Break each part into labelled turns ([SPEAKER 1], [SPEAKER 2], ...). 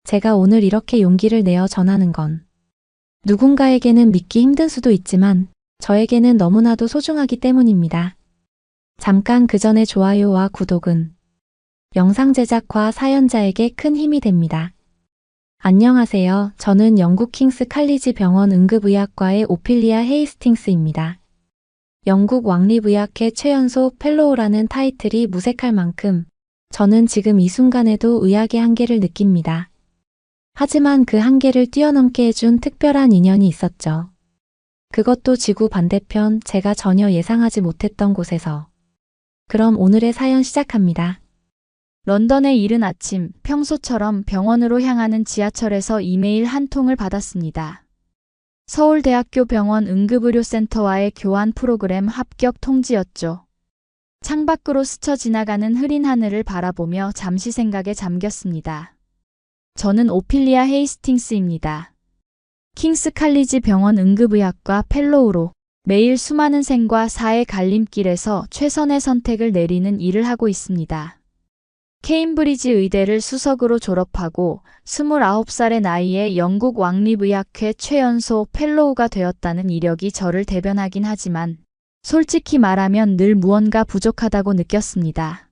[SPEAKER 1] 제가 오늘 이렇게 용기를 내어 전하는 건 누군가에게는 믿기 힘든 수도 있지만 저에게는 너무나도 소중하기 때문입니다. 잠깐 그 전에 좋아요와 구독은 영상 제작과 사연자에게 큰 힘이 됩니다. 안녕하세요. 저는 영국 킹스 칼리지 병원 응급의학과의 오피리아 헤이스팅스입니다. 영국 왕립의학회 최연소 펠로우라는 타이틀이 무색할 만큼 저는 지금 이 순간에도 의학의 한계를 느낍니다. 하지만 그 한계를 뛰어넘게 해준 특별한 인연이 있었죠. 그것도 지구 반대편 제가 전혀 예상하지 못했던 곳에서. 그럼 오늘의 사연 시작합니다.
[SPEAKER 2] 런던의 이른 아침, 평소처럼 병원으로 향하는 지하철에서 이메일 한 통을 받았습니다. 서울대학교 병원 응급의료센터와의 교환 프로그램 합격 통지였죠. 창밖으로 스쳐 지나가는 흐린 하늘을 바라보며 잠시 생각에 잠겼습니다. 저는 오피리아 헤이스팅스입니다. 킹스 칼리지 병원 응급의학과 펠로우로 매일 수많은 생과 사의 갈림길에서 최선의 선택을 내리는 일을 하고 있습니다. 케임브리지 의대를 수석으로 졸업하고 29살의 나이에 영국 왕립의학회 최연소 펠로우가 되었다는 이력이 저를 대변하긴 하지만 솔직히 말하면 늘 무언가 부족하다고 느꼈습니다.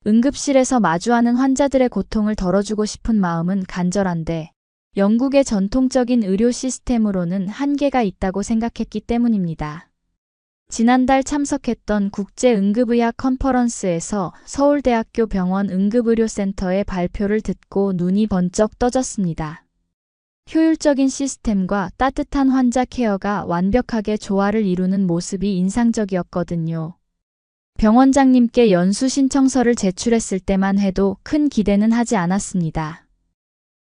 [SPEAKER 2] 응급실에서 마주하는 환자들의 고통을 덜어주고 싶은 마음은 간절한데 영국의 전통적인 의료 시스템으로는 한계가 있다고 생각했기 때문입니다. 지난달 참석했던 국제응급의학 컨퍼런스에서 서울대학교 병원 응급의료센터의 발표를 듣고 눈이 번쩍 떠졌습니다. 효율적인 시스템과 따뜻한 환자 케어가 완벽하게 조화를 이루는 모습이 인상적이었거든요. 병원장님께 연수 신청서를 제출했을 때만 해도 큰 기대는 하지 않았습니다.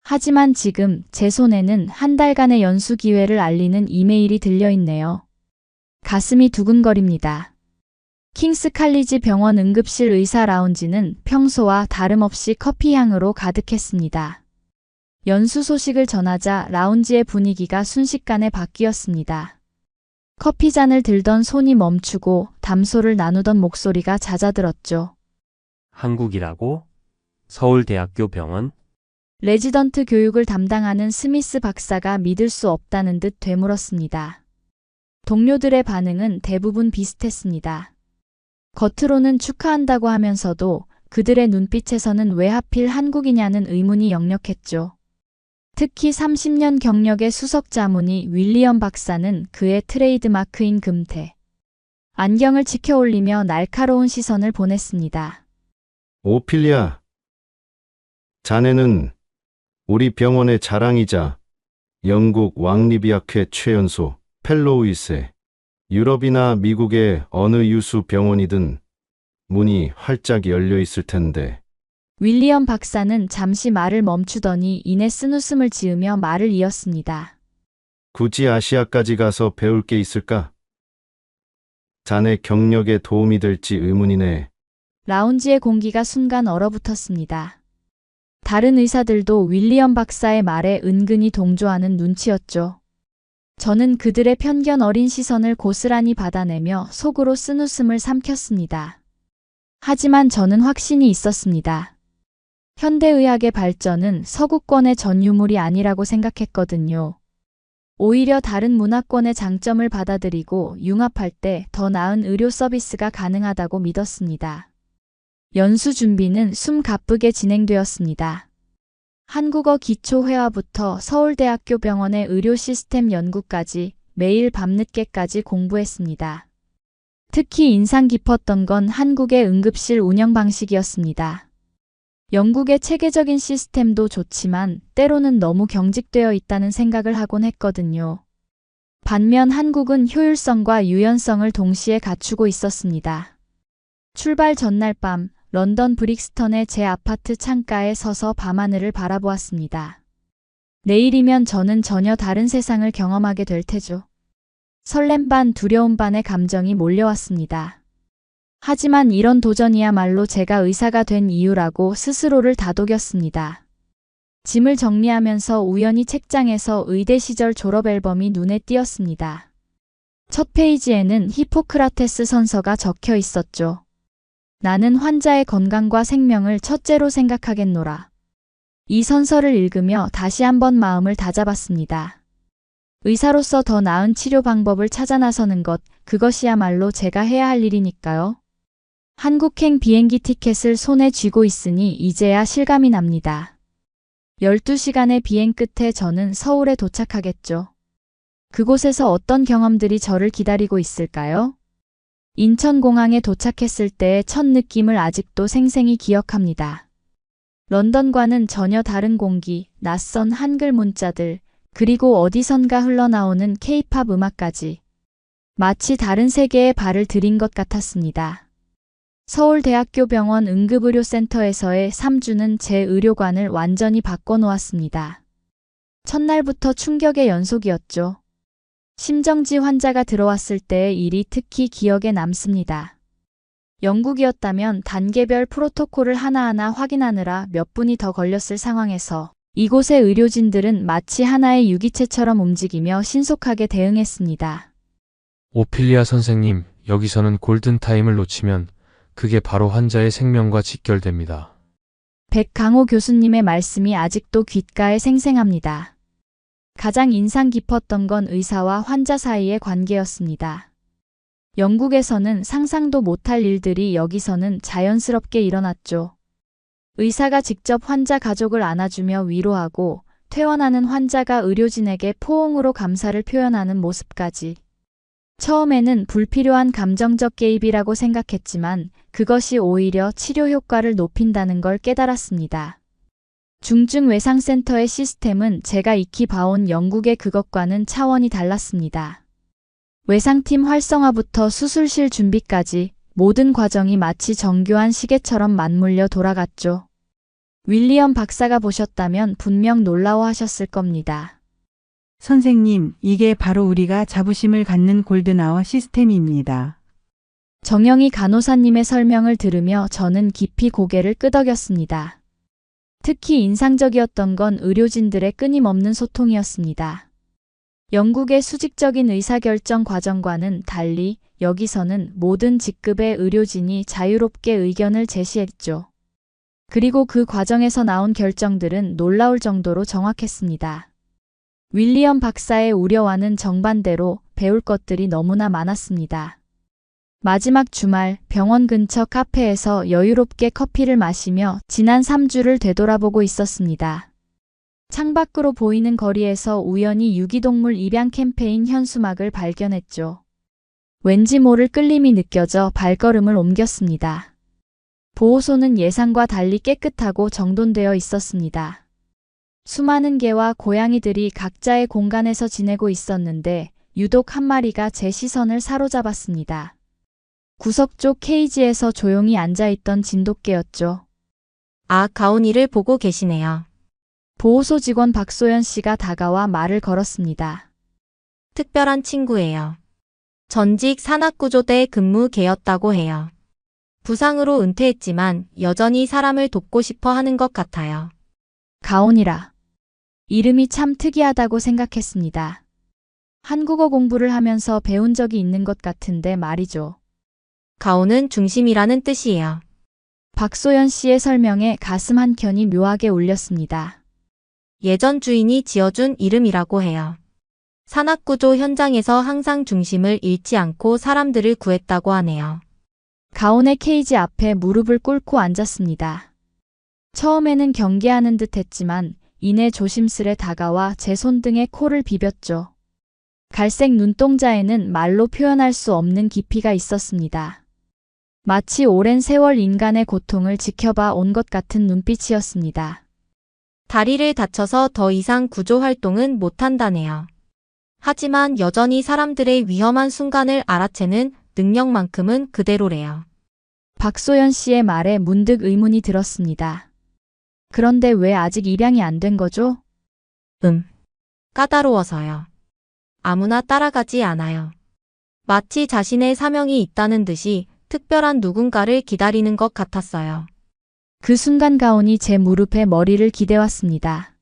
[SPEAKER 2] 하지만 지금 제 손에는 한 달간의 연수 기회를 알리는 이메일이 들려있네요. 가슴이 두근거립니다. 킹스 칼리지 병원 응급실 의사 라운지는 평소와 다름없이 커피향으로 가득했습니다. 연수 소식을 전하자 라운지의 분위기가 순식간에 바뀌었습니다. 커피잔을 들던 손이 멈추고 담소를 나누던 목소리가 잦아들었죠.
[SPEAKER 3] 한국이라고? 서울대학교 병원?
[SPEAKER 2] 레지던트 교육을 담당하는 스미스 박사가 믿을 수 없다는 듯 되물었습니다. 동료들의 반응은 대부분 비슷했습니다. 겉으로는 축하한다고 하면서도 그들의 눈빛에서는 왜 하필 한국이냐는 의문이 역력했죠. 특히 30년 경력의 수석 자문의 윌리엄 박사는 그의 트레이드마크인 금태 안경을 치켜올리며 날카로운 시선을 보냈습니다.
[SPEAKER 4] 오피리아, 자네는 우리 병원의 자랑이자 영국 왕립의학회 최연소 펠로우일세. 유럽이나 미국의 어느 유수 병원이든 문이 활짝 열려 있을 텐데.
[SPEAKER 2] 윌리엄 박사는 잠시 말을 멈추더니 이내 쓴웃음을 지으며 말을 이었습니다.
[SPEAKER 4] 굳이 아시아까지 가서 배울 게 있을까? 자네 경력에 도움이 될지 의문이네.
[SPEAKER 2] 라운지의 공기가 순간 얼어붙었습니다. 다른 의사들도 윌리엄 박사의 말에 은근히 동조하는 눈치였죠. 저는 그들의 편견 어린 시선을 고스란히 받아내며 속으로 쓴웃음을 삼켰습니다. 하지만 저는 확신이 있었습니다. 현대의학의 발전은 서구권의 전유물이 아니라고 생각했거든요. 오히려 다른 문화권의 장점을 받아들이고 융합할 때 더 나은 의료 서비스가 가능하다고 믿었습니다. 연수 준비는 숨 가쁘게 진행되었습니다. 한국어 기초회화부터 서울대학교 병원의 의료 시스템 연구까지 매일 밤늦게까지 공부했습니다. 특히 인상 깊었던 건 한국의 응급실 운영 방식이었습니다. 영국의 체계적인 시스템도 좋지만 때로는 너무 경직되어 있다는 생각을 하곤 했거든요. 반면 한국은 효율성과 유연성을 동시에 갖추고 있었습니다. 출발 전날 밤 런던 브릭스턴의 제 아파트 창가에 서서 밤하늘을 바라보았습니다. 내일이면 저는 전혀 다른 세상을 경험하게 될 테죠. 설렘 반 두려움 반의 감정이 몰려왔습니다. 하지만 이런 도전이야말로 제가 의사가 된 이유라고 스스로를 다독였습니다. 짐을 정리하면서 우연히 책장에서 의대 시절 졸업 앨범이 눈에 띄었습니다. 첫 페이지에는 히포크라테스 선서가 적혀 있었죠. 나는 환자의 건강과 생명을 첫째로 생각하겠노라. 이 선서를 읽으며 다시 한번 마음을 다잡았습니다. 의사로서 더 나은 치료 방법을 찾아 나서는 것, 그것이야말로 제가 해야 할 일이니까요. 한국행 비행기 티켓을 손에 쥐고 있으니 이제야 실감이 납니다. 12시간의 비행 끝에 저는 서울에 도착하겠죠. 그곳에서 어떤 경험들이 저를 기다리고 있을까요? 인천공항에 도착했을 때의 첫 느낌을 아직도 생생히 기억합니다. 런던과는 전혀 다른 공기, 낯선 한글 문자들, 그리고 어디선가 흘러나오는 K-팝 음악까지. 마치 다른 세계에 발을 들인 것 같았습니다. 서울대학교 병원 응급의료센터에서의 3주는 제 의료관을 완전히 바꿔놓았습니다. 첫날부터 충격의 연속이었죠. 심정지 환자가 들어왔을 때의 일이 특히 기억에 남습니다. 영국이었다면 단계별 프로토콜을 하나하나 확인하느라 몇 분이 더 걸렸을 상황에서 이곳의 의료진들은 마치 하나의 유기체처럼 움직이며 신속하게 대응했습니다.
[SPEAKER 5] 오피리아 선생님, 여기서는 골든타임을 놓치면 그게 바로 환자의 생명과 직결됩니다.
[SPEAKER 2] 백강호 교수님의 말씀이 아직도 귓가에 생생합니다. 가장 인상 깊었던 건 의사와 환자 사이의 관계였습니다. 영국에서는 상상도 못할 일들이 여기서는 자연스럽게 일어났죠. 의사가 직접 환자 가족을 안아주며 위로하고 퇴원하는 환자가 의료진에게 포옹으로 감사를 표현하는 모습까지. 처음에는 불필요한 감정적 개입이라고 생각했지만 그것이 오히려 치료 효과를 높인다는 걸 깨달았습니다. 중증외상센터의 시스템은 제가 익히 봐온 영국의 그것과는 차원이 달랐습니다. 외상팀 활성화부터 수술실 준비까지 모든 과정이 마치 정교한 시계처럼 맞물려 돌아갔죠. 윌리엄 박사가 보셨다면 분명 놀라워하셨을 겁니다.
[SPEAKER 6] 선생님, 이게 바로 우리가 자부심을 갖는 골든아워 시스템입니다.
[SPEAKER 2] 정영희 간호사님의 설명을 들으며 저는 깊이 고개를 끄덕였습니다. 특히 인상적이었던 건 의료진들의 끊임없는 소통이었습니다. 영국의 수직적인 의사결정 과정과는 달리 여기서는 모든 직급의 의료진이 자유롭게 의견을 제시했죠. 그리고 그 과정에서 나온 결정들은 놀라울 정도로 정확했습니다. 윌리엄 박사의 우려와는 정반대로 배울 것들이 너무나 많았습니다. 마지막 주말 병원 근처 카페에서 여유롭게 커피를 마시며 지난 3주를 되돌아보고 있었습니다. 창밖으로 보이는 거리에서 우연히 유기동물 입양 캠페인 현수막을 발견했죠. 왠지 모를 끌림이 느껴져 발걸음을 옮겼습니다. 보호소는 예상과 달리 깨끗하고 정돈되어 있었습니다. 수많은 개와 고양이들이 각자의 공간에서 지내고 있었는데 유독 한 마리가 제 시선을 사로잡았습니다. 구석 쪽 케이지에서 조용히 앉아있던 진돗개였죠.
[SPEAKER 7] 아, 가온이를 보고 계시네요.
[SPEAKER 2] 보호소 직원 박소연 씨가 다가와 말을 걸었습니다.
[SPEAKER 7] 특별한 친구예요. 전직 산악구조대 근무개였다고 해요. 부상으로 은퇴했지만 여전히 사람을 돕고 싶어 하는 것 같아요.
[SPEAKER 2] 가온이라. 이름이 참 특이하다고 생각했습니다. 한국어 공부를 하면서 배운 적이 있는 것 같은데 말이죠.
[SPEAKER 7] 가온은 중심이라는 뜻이에요.
[SPEAKER 2] 박소연 씨의 설명에 가슴 한켠이 묘하게 울렸습니다.
[SPEAKER 7] 예전 주인이 지어준 이름이라고 해요. 산악구조 현장에서 항상 중심을 잃지 않고 사람들을 구했다고 하네요.
[SPEAKER 2] 가온의 케이지 앞에 무릎을 꿇고 앉았습니다. 처음에는 경계하는 듯 했지만 이내 조심스레 다가와 제 손등에 코를 비볐죠. 갈색 눈동자에는 말로 표현할 수 없는 깊이가 있었습니다. 마치 오랜 세월 인간의 고통을 지켜봐 온 것 같은 눈빛이었습니다.
[SPEAKER 7] 다리를 다쳐서 더 이상 구조 활동은 못한다네요. 하지만 여전히 사람들의 위험한 순간을 알아채는 능력만큼은 그대로래요.
[SPEAKER 2] 박소연 씨의 말에 문득 의문이 들었습니다. 그런데 왜 아직 입양이 안 된 거죠?
[SPEAKER 7] 까다로워서요. 아무나 따라가지 않아요. 마치 자신의 사명이 있다는 듯이 특별한 누군가를 기다리는 것 같았어요.
[SPEAKER 2] 그 순간 가온이 제 무릎에 머리를 기대왔습니다.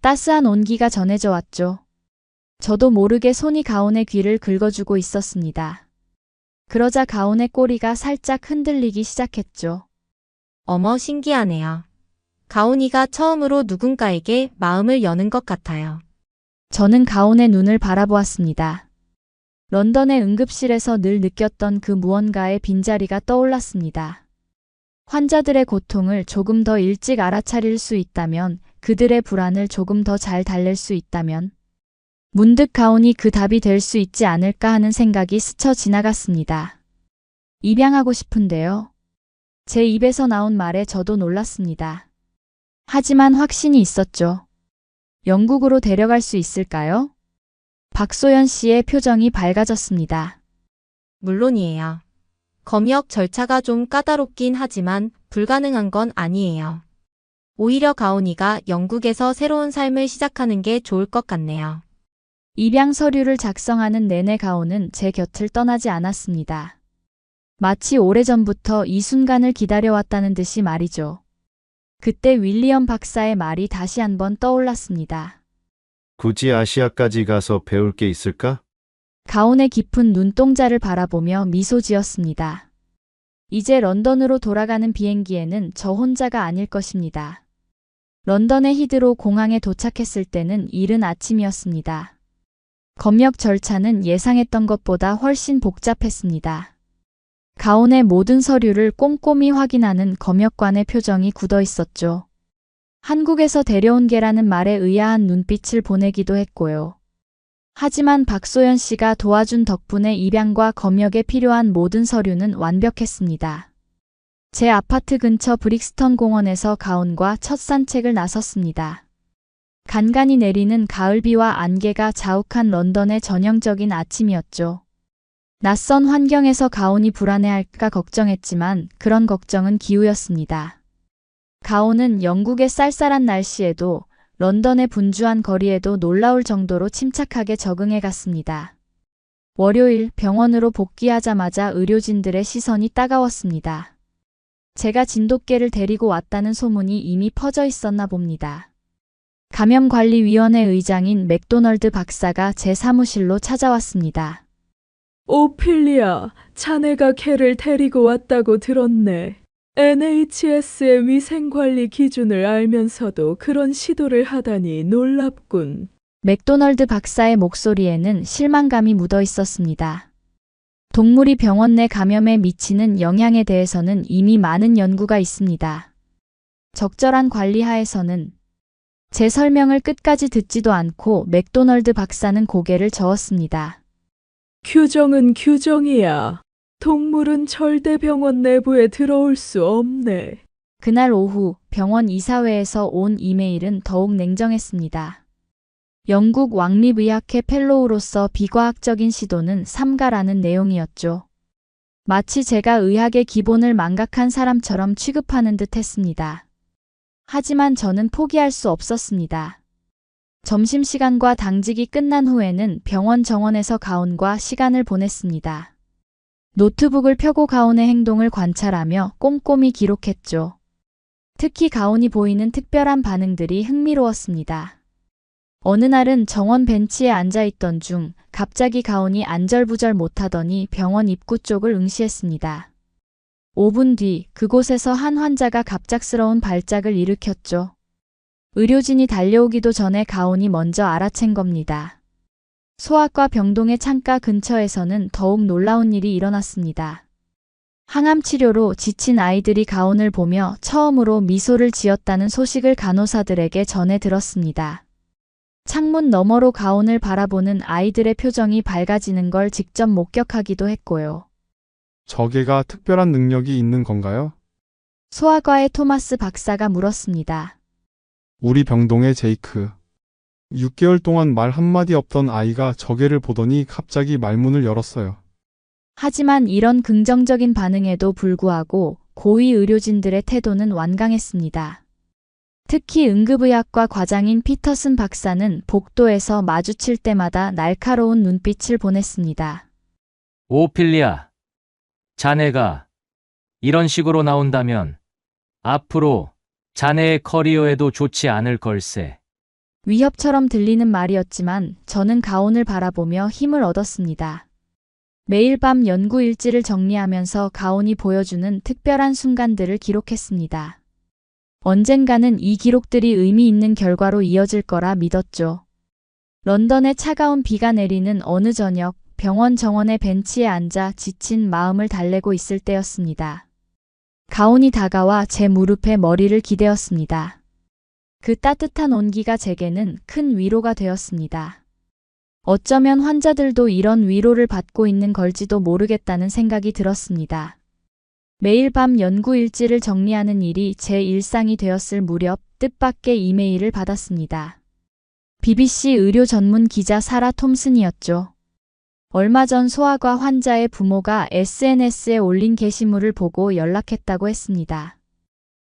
[SPEAKER 2] 따스한 온기가 전해져 왔죠. 저도 모르게 손이 가온의 귀를 긁어주고 있었습니다. 그러자 가온의 꼬리가 살짝 흔들리기 시작했죠.
[SPEAKER 7] 어머, 신기하네요. 가온이가 처음으로 누군가에게 마음을 여는 것 같아요.
[SPEAKER 2] 저는 가온의 눈을 바라보았습니다. 런던의 응급실에서 늘 느꼈던 그 무언가의 빈자리가 떠올랐습니다. 환자들의 고통을 조금 더 일찍 알아차릴 수 있다면, 그들의 불안을 조금 더 잘 달랠 수 있다면, 문득 가온이 그 답이 될 수 있지 않을까 하는 생각이 스쳐 지나갔습니다. 입양하고 싶은데요. 제 입에서 나온 말에 저도 놀랐습니다. 하지만 확신이 있었죠. 영국으로 데려갈 수 있을까요? 박소연 씨의 표정이 밝아졌습니다.
[SPEAKER 7] 물론이에요. 검역 절차가 좀 까다롭긴 하지만 불가능한 건 아니에요. 오히려 가온이가 영국에서 새로운 삶을 시작하는 게 좋을 것 같네요.
[SPEAKER 2] 입양 서류를 작성하는 내내 가온은 제 곁을 떠나지 않았습니다. 마치 오래전부터 이 순간을 기다려왔다는 듯이 말이죠. 그때 윌리엄 박사의 말이 다시 한번 떠올랐습니다.
[SPEAKER 4] 굳이 아시아까지 가서 배울 게 있을까?
[SPEAKER 2] 가온의 깊은 눈동자를 바라보며 미소 지었습니다. 이제 런던으로 돌아가는 비행기에는 저 혼자가 아닐 것입니다. 런던의 히드로 공항에 도착했을 때는 이른 아침이었습니다. 검역 절차는 예상했던 것보다 훨씬 복잡했습니다. 가온의 모든 서류를 꼼꼼히 확인하는 검역관의 표정이 굳어 있었죠. 한국에서 데려온 게라는 말에 의아한 눈빛을 보내기도 했고요. 하지만 박소연 씨가 도와준 덕분에 입양과 검역에 필요한 모든 서류는 완벽했습니다. 제 아파트 근처 브릭스턴 공원에서 가온과 첫 산책을 나섰습니다. 간간히 내리는 가을비와 안개가 자욱한 런던의 전형적인 아침이었죠. 낯선 환경에서 가온이 불안해할까 걱정했지만 그런 걱정은 기우였습니다. 가온은 영국의 쌀쌀한 날씨에도 런던의 분주한 거리에도 놀라울 정도로 침착하게 적응해 갔습니다. 월요일 병원으로 복귀하자마자 의료진들의 시선이 따가웠습니다. 제가 진돗개를 데리고 왔다는 소문이 이미 퍼져 있었나 봅니다. 감염관리위원회 의장인 맥도널드 박사가 제 사무실로 찾아왔습니다.
[SPEAKER 8] 오피리아, 자네가 개를 데리고 왔다고 들었네. NHS의 위생관리 기준을 알면서도 그런 시도를 하다니 놀랍군.
[SPEAKER 2] 맥도널드 박사의 목소리에는 실망감이 묻어 있었습니다. 동물이 병원 내 감염에 미치는 영향에 대해서는 이미 많은 연구가 있습니다. 적절한 관리 하에서는 제 설명을 끝까지 듣지도 않고 맥도널드 박사는 고개를 저었습니다.
[SPEAKER 8] 규정은 규정이야. 동물은 절대 병원 내부에 들어올 수 없네.
[SPEAKER 2] 그날 오후 병원 이사회에서 온 이메일은 더욱 냉정했습니다. 영국 왕립의학회 펠로우로서 비과학적인 시도는 삼가라는 내용이었죠. 마치 제가 의학의 기본을 망각한 사람처럼 취급하는 듯 했습니다. 하지만 저는 포기할 수 없었습니다. 점심시간과 당직이 끝난 후에는 병원 정원에서 가온과 시간을 보냈습니다. 노트북을 펴고 가온의 행동을 관찰하며 꼼꼼히 기록했죠. 특히 가온이 보이는 특별한 반응들이 흥미로웠습니다. 어느 날은 정원 벤치에 앉아있던 중 갑자기 가온이 안절부절 못하더니 병원 입구 쪽을 응시했습니다. 5분 뒤 그곳에서 한 환자가 갑작스러운 발작을 일으켰죠. 의료진이 달려오기도 전에 가온이 먼저 알아챈 겁니다. 소아과 병동의 창가 근처에서는 더욱 놀라운 일이 일어났습니다. 항암 치료로 지친 아이들이 가온을 보며 처음으로 미소를 지었다는 소식을 간호사들에게 전해 들었습니다. 창문 너머로 가온을 바라보는 아이들의 표정이 밝아지는 걸 직접 목격하기도 했고요.
[SPEAKER 9] 저 개가 특별한 능력이 있는 건가요?
[SPEAKER 2] 소아과의 토마스 박사가 물었습니다.
[SPEAKER 9] 우리 병동의 제이크. 6개월 동안 말 한마디 없던 아이가 저 개를 보더니 갑자기 말문을 열었어요.
[SPEAKER 2] 하지만 이런 긍정적인 반응에도 불구하고 고위 의료진들의 태도는 완강했습니다. 특히 응급의학과 과장인 피터슨 박사는 복도에서 마주칠 때마다 날카로운 눈빛을 보냈습니다.
[SPEAKER 10] 오피리아, 자네가 이런 식으로 나온다면 앞으로 자네의 커리어에도 좋지 않을 걸세.
[SPEAKER 2] 위협처럼 들리는 말이었지만 저는 가온을 바라보며 힘을 얻었습니다. 매일 밤 연구 일지를 정리하면서 가온이 보여주는 특별한 순간들을 기록했습니다. 언젠가는 이 기록들이 의미 있는 결과로 이어질 거라 믿었죠. 런던의 차가운 비가 내리는 어느 저녁, 병원 정원의 벤치에 앉아 지친 마음을 달래고 있을 때였습니다. 가온이 다가와 제 무릎에 머리를 기대었습니다. 그 따뜻한 온기가 제게는 큰 위로가 되었습니다. 어쩌면 환자들도 이런 위로를 받고 있는 걸지도 모르겠다는 생각이 들었습니다. 매일 밤 연구 일지를 정리하는 일이 제 일상이 되었을 무렵 뜻밖의 이메일을 받았습니다. BBC 의료 전문 기자 사라 톰슨이었죠. 얼마 전 소아과 환자의 부모가 SNS에 올린 게시물을 보고 연락했다고 했습니다.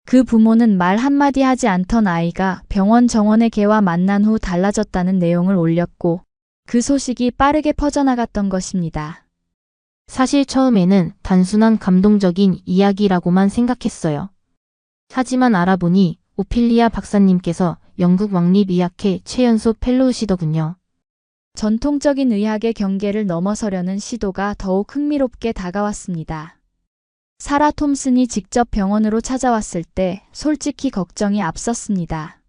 [SPEAKER 2] 그 부모는 말 한마디 하지 않던 아이가 병원 정원의 개와 만난 후 달라졌다는 내용을 올렸고 그 소식이 빠르게 퍼져나갔던 것입니다.
[SPEAKER 7] 사실 처음에는 단순한 감동적인 이야기라고만 생각했어요. 하지만 알아보니 오피리아 박사님께서 영국 왕립의학회 최연소 펠로우시더군요. 전통적인 의학의 경계를 넘어서려는 시도가 더욱 흥미롭게 다가왔습니다. 사라 톰슨이 직접 병원으로 찾아왔을 때 솔직히 걱정이 앞섰습니다.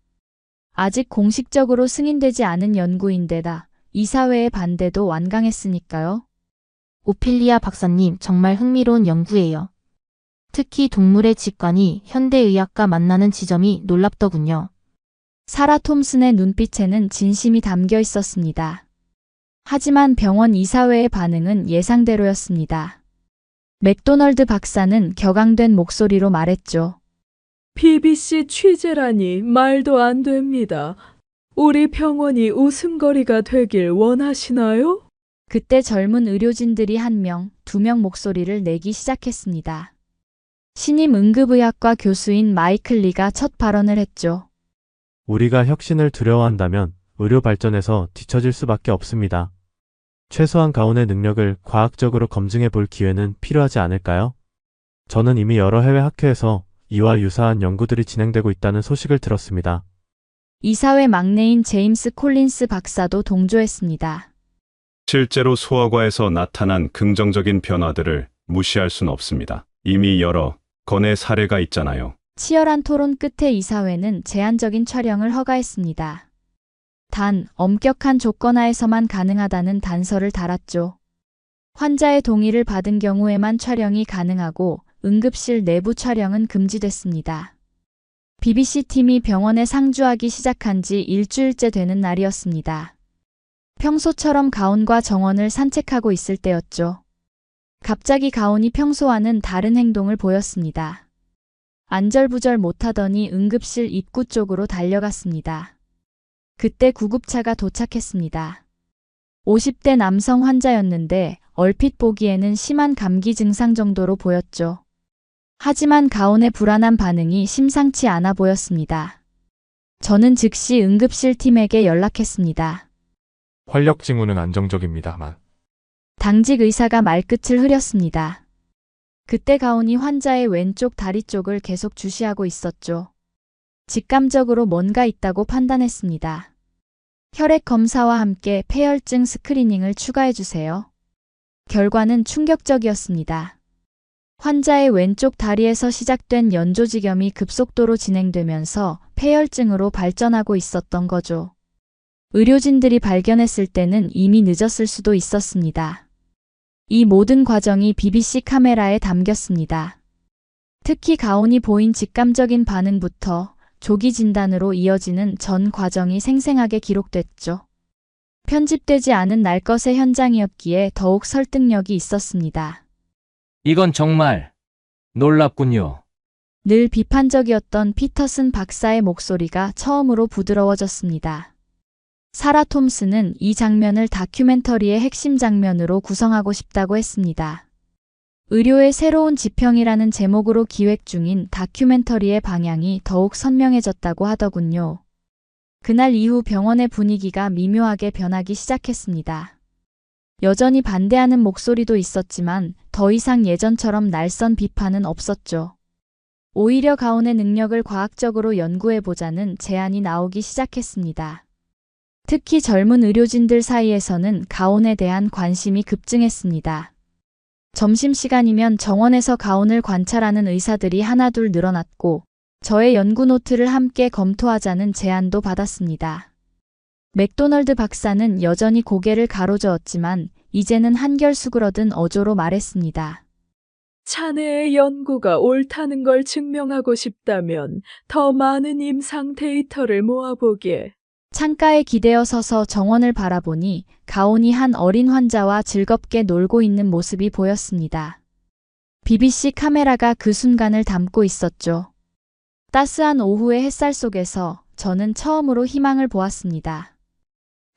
[SPEAKER 7] 아직 공식적으로 승인되지 않은 연구인데다 이사회의 반대도 완강했으니까요. 오피리아 박사님 정말 흥미로운 연구예요. 특히 동물의 직관이 현대의학과 만나는 지점이 놀랍더군요. 사라 톰슨의 눈빛에는 진심이 담겨 있었습니다. 하지만 병원 이사회의 반응은 예상대로였습니다. 맥도널드 박사는 격앙된 목소리로 말했죠.
[SPEAKER 8] BBC 취재라니 말도 안 됩니다. 우리 병원이 웃음거리가 되길 원하시나요?
[SPEAKER 2] 그때 젊은 의료진들이 한 명, 두 명 목소리를 내기 시작했습니다. 신임 응급의학과 교수인 마이클 리가 첫 발언을 했죠.
[SPEAKER 11] 우리가 혁신을 두려워한다면 의료 발전에서 뒤처질 수밖에 없습니다. 최소한 가온의 능력을 과학적으로 검증해 볼 기회는 필요하지 않을까요? 저는 이미 여러 해외 학회에서 이와 유사한 연구들이 진행되고 있다는 소식을 들었습니다.
[SPEAKER 2] 이사회 막내인 제임스 콜린스 박사도 동조했습니다.
[SPEAKER 12] 실제로 소아과에서 나타난 긍정적인 변화들을 무시할 수는 없습니다. 이미 여러 건의 사례가 있잖아요.
[SPEAKER 2] 치열한 토론 끝에 이사회는 제한적인 촬영을 허가했습니다. 단, 엄격한 조건 하에서만 가능하다는 단서를 달았죠. 환자의 동의를 받은 경우에만 촬영이 가능하고 응급실 내부 촬영은 금지됐습니다. BBC팀이 병원에 상주하기 시작한 지 일주일째 되는 날이었습니다. 평소처럼 가온과 정원을 산책하고 있을 때였죠. 갑자기 가온이 평소와는 다른 행동을 보였습니다. 안절부절 못하더니 응급실 입구 쪽으로 달려갔습니다. 그때 구급차가 도착했습니다. 50대 남성 환자였는데 얼핏 보기에는 심한 감기 증상 정도로 보였죠. 하지만 가온의 불안한 반응이 심상치 않아 보였습니다. 저는 즉시 응급실 팀에게 연락했습니다.
[SPEAKER 5] 활력 징후는 안정적입니다만
[SPEAKER 2] 당직 의사가 말끝을 흐렸습니다. 그때 가온이 환자의 왼쪽 다리 쪽을 계속 주시하고 있었죠. 직감적으로 뭔가 있다고 판단했습니다. 혈액 검사와 함께 폐혈증 스크리닝을 추가해주세요. 결과는 충격적이었습니다. 환자의 왼쪽 다리에서 시작된 연조직염이 급속도로 진행되면서 폐혈증으로 발전하고 있었던 거죠. 의료진들이 발견했을 때는 이미 늦었을 수도 있었습니다. 이 모든 과정이 BBC 카메라에 담겼습니다. 특히 가온이 보인 직감적인 반응부터 조기 진단으로 이어지는 전 과정이 생생하게 기록됐죠. 편집되지 않은 날것의 현장이었기에 더욱 설득력이 있었습니다.
[SPEAKER 10] 이건 정말 놀랍군요.
[SPEAKER 2] 늘 비판적이었던 피터슨 박사의 목소리가 처음으로 부드러워졌습니다. 사라 톰슨은 이 장면을 다큐멘터리의 핵심 장면으로 구성하고 싶다고 했습니다. 의료의 새로운 지평이라는 제목으로 기획 중인 다큐멘터리의 방향이 더욱 선명해졌다고 하더군요. 그날 이후 병원의 분위기가 미묘하게 변하기 시작했습니다. 여전히 반대하는 목소리도 있었지만 더 이상 예전처럼 날선 비판은 없었죠. 오히려 가온의 능력을 과학적으로 연구해보자는 제안이 나오기 시작했습니다. 특히 젊은 의료진들 사이에서는 가온에 대한 관심이 급증했습니다. 점심시간이면 정원에서 가온을 관찰하는 의사들이 하나둘 늘어났고 저의 연구 노트를 함께 검토하자는 제안도 받았습니다. 맥도널드 박사는 여전히 고개를 가로저었지만 이제는 한결 수그러든 어조로 말했습니다.
[SPEAKER 8] 자네의 연구가 옳다는 걸 증명하고 싶다면 더 많은 임상 데이터를 모아보게.
[SPEAKER 2] 창가에 기대어 서서 정원을 바라보니 가온이 한 어린 환자와 즐겁게 놀고 있는 모습이 보였습니다. BBC 카메라가 그 순간을 담고 있었죠. 따스한 오후의 햇살 속에서 저는 처음으로 희망을 보았습니다.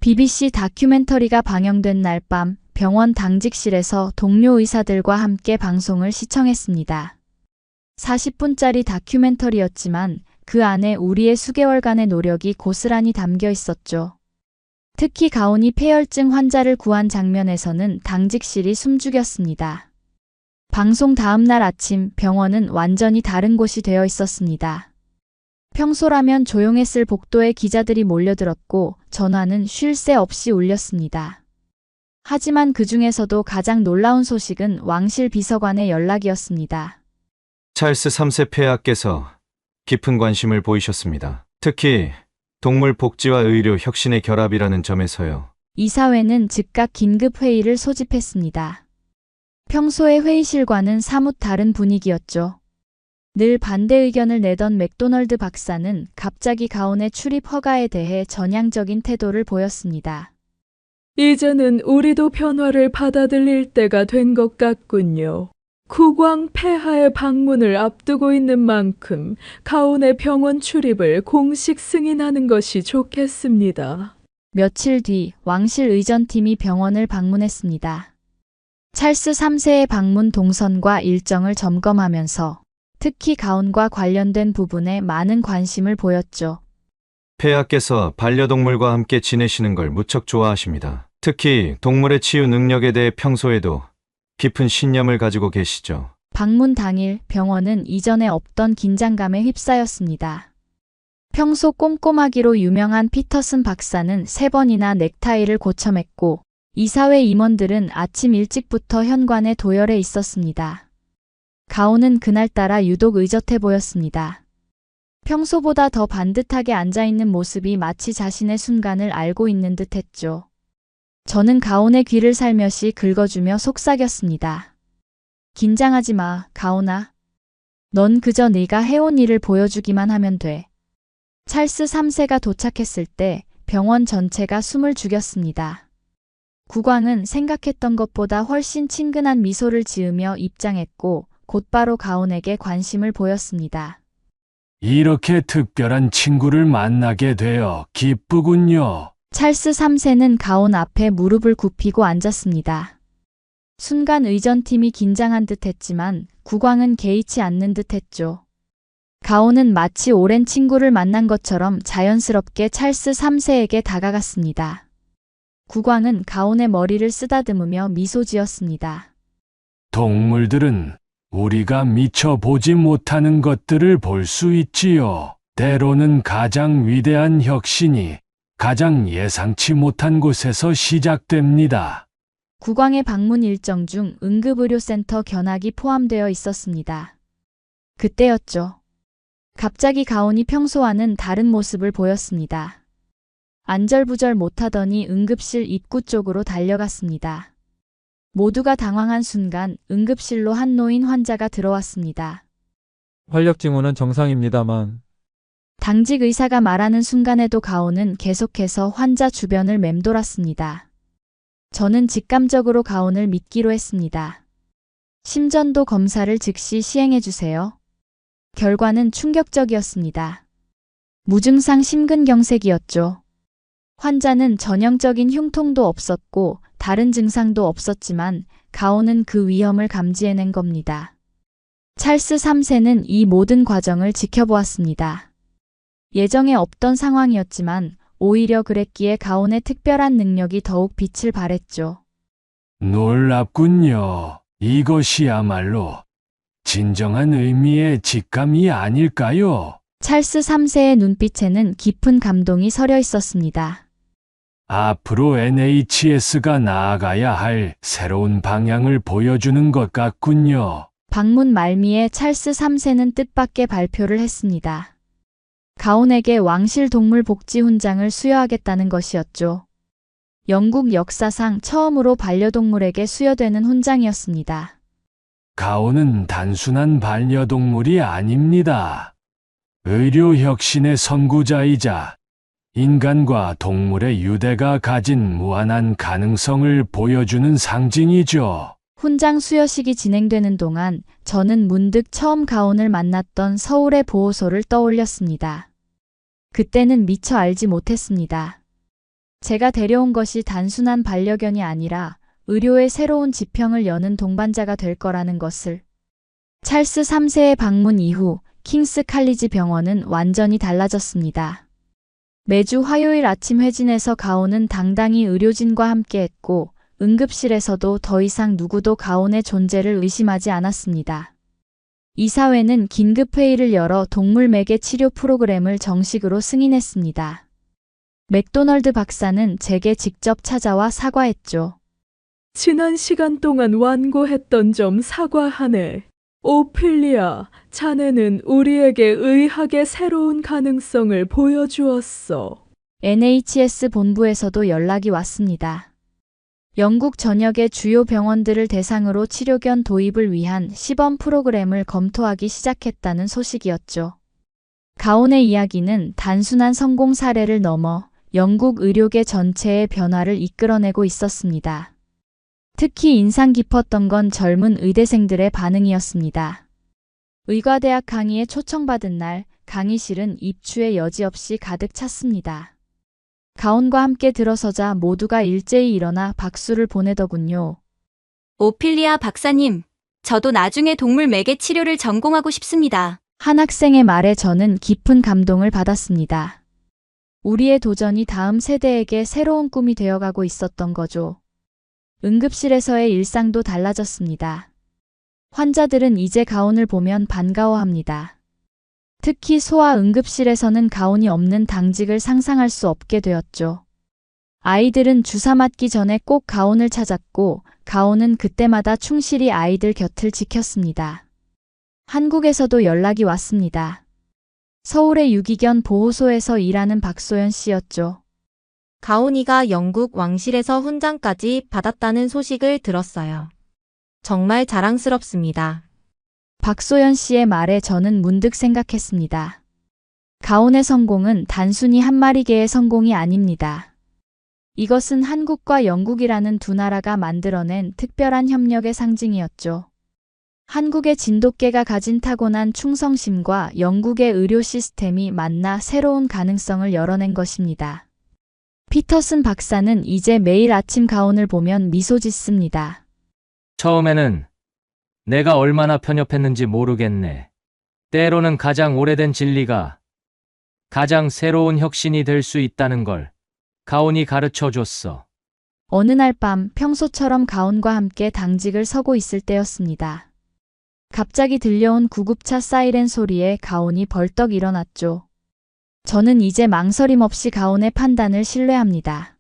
[SPEAKER 2] BBC 다큐멘터리가 방영된 날 밤 병원 당직실에서 동료 의사들과 함께 방송을 시청했습니다. 40분짜리 다큐멘터리였지만 그 안에 우리의 수개월간의 노력이 고스란히 담겨 있었죠. 특히 가온이 폐혈증 환자를 구한 장면에서는 당직실이 숨죽였습니다. 방송 다음 날 아침 병원은 완전히 다른 곳이 되어 있었습니다. 평소라면 조용했을 복도에 기자들이 몰려들었고 전화는 쉴 새 없이 울렸습니다. 하지만 그 중에서도 가장 놀라운 소식은 왕실 비서관의 연락이었습니다.
[SPEAKER 13] 찰스 3세 폐하께서 깊은 관심을 보이셨습니다. 특히 동물 복지와 의료 혁신의 결합이라는 점에서요.
[SPEAKER 2] 이사회는 즉각 긴급 회의를 소집했습니다. 평소의 회의실과는 사뭇 다른 분위기였죠. 늘 반대 의견을 내던 맥도널드 박사는 갑자기 가온의 출입 허가에 대해 전향적인 태도를 보였습니다.
[SPEAKER 8] 이제는 우리도 변화를 받아들일 때가 된 것 같군요. 국왕 폐하의 방문을 앞두고 있는 만큼 가온의 병원 출입을 공식 승인하는 것이 좋겠습니다.
[SPEAKER 2] 며칠 뒤 왕실 의전팀이 병원을 방문했습니다. 찰스 3세의 방문 동선과 일정을 점검하면서 특히 가온과 관련된 부분에 많은 관심을 보였죠.
[SPEAKER 13] 폐하께서 반려동물과 함께 지내시는 걸 무척 좋아하십니다. 특히 동물의 치유 능력에 대해 평소에도 깊은 신념을 가지고 계시죠.
[SPEAKER 2] 방문 당일 병원은 이전에 없던 긴장감에 휩싸였습니다. 평소 꼼꼼하기로 유명한 피터슨 박사는 3번이나 넥타이를 고쳐맸고 이사회 임원들은 아침 일찍부터 현관에 도열해 있었습니다. 가온은 그날따라 유독 의젓해 보였습니다. 평소보다 더 반듯하게 앉아있는 모습이 마치 자신의 순간을 알고 있는 듯 했죠. 저는 가온의 귀를 살며시 긁어주며 속삭였습니다. 긴장하지 마, 가온아. 넌 그저 네가 해온 일을 보여주기만 하면 돼. 찰스 3세가 도착했을 때 병원 전체가 숨을 죽였습니다. 국왕은 생각했던 것보다 훨씬 친근한 미소를 지으며 입장했고 곧바로 가온에게 관심을 보였습니다.
[SPEAKER 10] 이렇게 특별한 친구를 만나게 되어 기쁘군요.
[SPEAKER 2] 찰스 3세는 가온 앞에 무릎을 굽히고 앉았습니다. 순간 의전팀이 긴장한 듯 했지만 국왕은 개의치 않는 듯 했죠. 가온은 마치 오랜 친구를 만난 것처럼 자연스럽게 찰스 3세에게 다가갔습니다. 국왕은 가온의 머리를 쓰다듬으며 미소 지었습니다.
[SPEAKER 10] 동물들은 우리가 미처 보지 못하는 것들을 볼 수 있지요. 때로는 가장 위대한 혁신이 가장 예상치 못한 곳에서 시작됩니다.
[SPEAKER 2] 국왕의 방문 일정 중 응급의료센터 견학이 포함되어 있었습니다. 그때였죠. 갑자기 가온이 평소와는 다른 모습을 보였습니다. 안절부절 못하더니 응급실 입구 쪽으로 달려갔습니다. 모두가 당황한 순간 응급실로 한 노인 환자가 들어왔습니다.
[SPEAKER 14] 활력 징후는 정상입니다만
[SPEAKER 2] 당직 의사가 말하는 순간에도 가온은 계속해서 환자 주변을 맴돌았습니다. 저는 직감적으로 가온을 믿기로 했습니다. 심전도 검사를 즉시 시행해 주세요. 결과는 충격적이었습니다. 무증상 심근경색이었죠. 환자는 전형적인 흉통도 없었고 다른 증상도 없었지만 가온은 그 위험을 감지해낸 겁니다. 찰스 3세는 이 모든 과정을 지켜보았습니다. 예정에 없던 상황이었지만 오히려 그랬기에 가온의 특별한 능력이 더욱 빛을 발했죠.
[SPEAKER 10] 놀랍군요. 이것이야말로 진정한 의미의 직감이 아닐까요?
[SPEAKER 2] 찰스 3세의 눈빛에는 깊은 감동이 서려 있었습니다.
[SPEAKER 10] 앞으로 NHS가 나아가야 할 새로운 방향을 보여주는 것 같군요.
[SPEAKER 2] 방문 말미에 찰스 3세는 뜻밖의 발표를 했습니다. 가온에게 왕실 동물 복지 훈장을 수여하겠다는 것이었죠. 영국 역사상 처음으로 반려동물에게 수여되는 훈장이었습니다.
[SPEAKER 10] 가온은 단순한 반려동물이 아닙니다. 의료 혁신의 선구자이자 인간과 동물의 유대가 가진 무한한 가능성을 보여주는 상징이죠.
[SPEAKER 2] 훈장 수여식이 진행되는 동안 저는 문득 처음 가온을 만났던 서울의 보호소를 떠올렸습니다. 그때는 미처 알지 못했습니다. 제가 데려온 것이 단순한 반려견이 아니라 의료의 새로운 지평을 여는 동반자가 될 거라는 것을. 찰스 3세의 방문 이후 킹스 칼리지 병원은 완전히 달라졌습니다. 매주 화요일 아침 회진에서 가온은 당당히 의료진과 함께했고 응급실에서도 더 이상 누구도 가온의 존재를 의심하지 않았습니다. 이사회는 긴급회의를 열어 동물 매개 치료 프로그램을 정식으로 승인했습니다. 맥도널드 박사는 제게 직접 찾아와 사과했죠.
[SPEAKER 8] 지난 시간 동안 완고했던 점 사과하네. 오피리아, 자네는 우리에게 의학의 새로운 가능성을 보여주었어.
[SPEAKER 2] NHS 본부에서도 연락이 왔습니다. 영국 전역의 주요 병원들을 대상으로 치료견 도입을 위한 시범 프로그램을 검토하기 시작했다는 소식이었죠. 가온의 이야기는 단순한 성공 사례를 넘어 영국 의료계 전체의 변화를 이끌어내고 있었습니다. 특히 인상 깊었던 건 젊은 의대생들의 반응이었습니다. 의과대학 강의에 초청받은 날 강의실은 입추에 여지없이 가득 찼습니다. 가온과 함께 들어서자 모두가 일제히 일어나 박수를 보내더군요.
[SPEAKER 15] 오피리아 박사님, 저도 나중에 동물 매개 치료를 전공하고 싶습니다.
[SPEAKER 2] 한 학생의 말에 저는 깊은 감동을 받았습니다. 우리의 도전이 다음 세대에게 새로운 꿈이 되어가고 있었던 거죠. 응급실에서의 일상도 달라졌습니다. 환자들은 이제 가온을 보면 반가워합니다. 특히 소아 응급실에서는 가온이 없는 당직을 상상할 수 없게 되었죠. 아이들은 주사 맞기 전에 꼭 가온을 찾았고 가온은 그때마다 충실히 아이들 곁을 지켰습니다. 한국에서도 연락이 왔습니다. 서울의 유기견 보호소에서 일하는 박소연 씨였죠.
[SPEAKER 7] 가온이가 영국 왕실에서 훈장까지 받았다는 소식을 들었어요. 정말 자랑스럽습니다.
[SPEAKER 2] 박소연 씨의 말에 저는 문득 생각했습니다. 가온의 성공은 단순히 한 마리 개의 성공이 아닙니다. 이것은 한국과 영국이라는 두 나라가 만들어낸 특별한 협력의 상징이었죠. 한국의 진돗개가 가진 타고난 충성심과 영국의 의료 시스템이 만나 새로운 가능성을 열어낸 것입니다. 피터슨 박사는 이제 매일 아침 가온을 보면 미소 짓습니다.
[SPEAKER 16] 처음에는 내가 얼마나 편협했는지 모르겠네. 때로는 가장 오래된 진리가 가장 새로운 혁신이 될 수 있다는 걸 가온이 가르쳐 줬어.
[SPEAKER 2] 어느 날 밤 평소처럼 가온과 함께 당직을 서고 있을 때였습니다. 갑자기 들려온 구급차 사이렌 소리에 가온이 벌떡 일어났죠. 저는 이제 망설임 없이 가온의 판단을 신뢰합니다.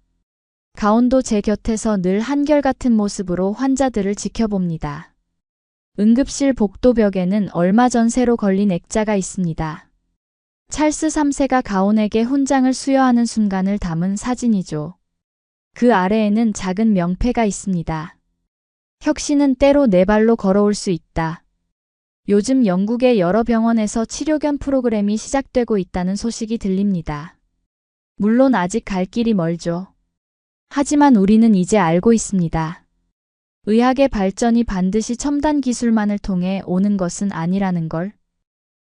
[SPEAKER 2] 가온도 제 곁에서 늘 한결같은 모습으로 환자들을 지켜봅니다. 응급실 복도벽에는 얼마 전 새로 걸린 액자가 있습니다. 찰스 3세가 가온에게 훈장을 수여하는 순간을 담은 사진이죠. 그 아래에는 작은 명패가 있습니다. 혁신은 때로 네 발로 걸어올 수 있다. 요즘 영국의 여러 병원에서 치료견 프로그램이 시작되고 있다는 소식이 들립니다. 물론 아직 갈 길이 멀죠. 하지만 우리는 이제 알고 있습니다. 의학의 발전이 반드시 첨단 기술만을 통해 오는 것은 아니라는 걸.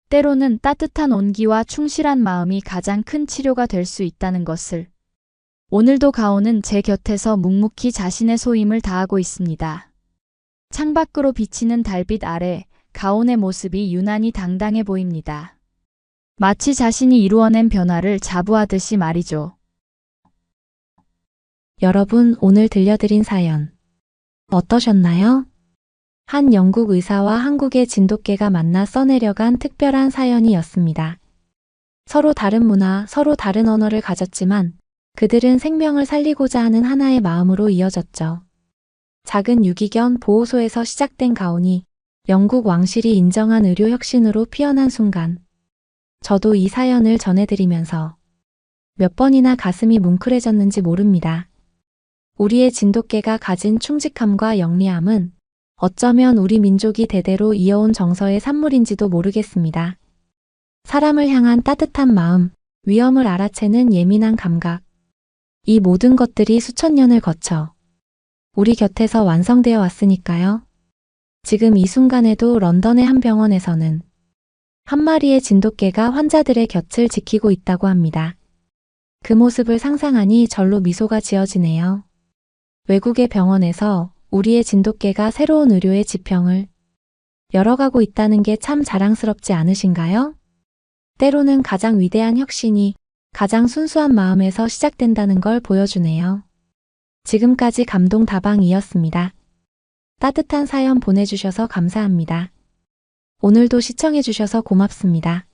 [SPEAKER 2] 때로는 따뜻한 온기와 충실한 마음이 가장 큰 치료가 될 수 있다는 것을. 오늘도 가온은 제 곁에서 묵묵히 자신의 소임을 다하고 있습니다. 창밖으로 비치는 달빛 아래 가온의 모습이 유난히 당당해 보입니다. 마치 자신이 이루어낸 변화를 자부하듯이 말이죠.
[SPEAKER 1] 여러분, 오늘 들려드린 사연 어떠셨나요? 한 영국 의사와 한국의 진돗개가 만나 써내려간 특별한 사연이었습니다. 서로 다른 문화, 서로 다른 언어를 가졌지만 그들은 생명을 살리고자 하는 하나의 마음으로 이어졌죠. 작은 유기견 보호소에서 시작된 가온이 영국 왕실이 인정한 의료 혁신으로 피어난 순간, 저도 이 사연을 전해드리면서 몇 번이나 가슴이 뭉클해졌는지 모릅니다. 우리의 진돗개가 가진 충직함과 영리함은 어쩌면 우리 민족이 대대로 이어온 정서의 산물인지도 모르겠습니다. 사람을 향한 따뜻한 마음, 위험을 알아채는 예민한 감각, 이 모든 것들이 수천 년을 거쳐 우리 곁에서 완성되어 왔으니까요. 지금 이 순간에도 런던의 한 병원에서는 한 마리의 진돗개가 환자들의 곁을 지키고 있다고 합니다. 그 모습을 상상하니 절로 미소가 지어지네요. 외국의 병원에서 우리의 진돗개가 새로운 의료의 지평을 열어가고 있다는 게 참 자랑스럽지 않으신가요? 때로는 가장 위대한 혁신이 가장 순수한 마음에서 시작된다는 걸 보여주네요. 지금까지 감동 다방이었습니다. 따뜻한 사연 보내주셔서 감사합니다. 오늘도 시청해주셔서 고맙습니다.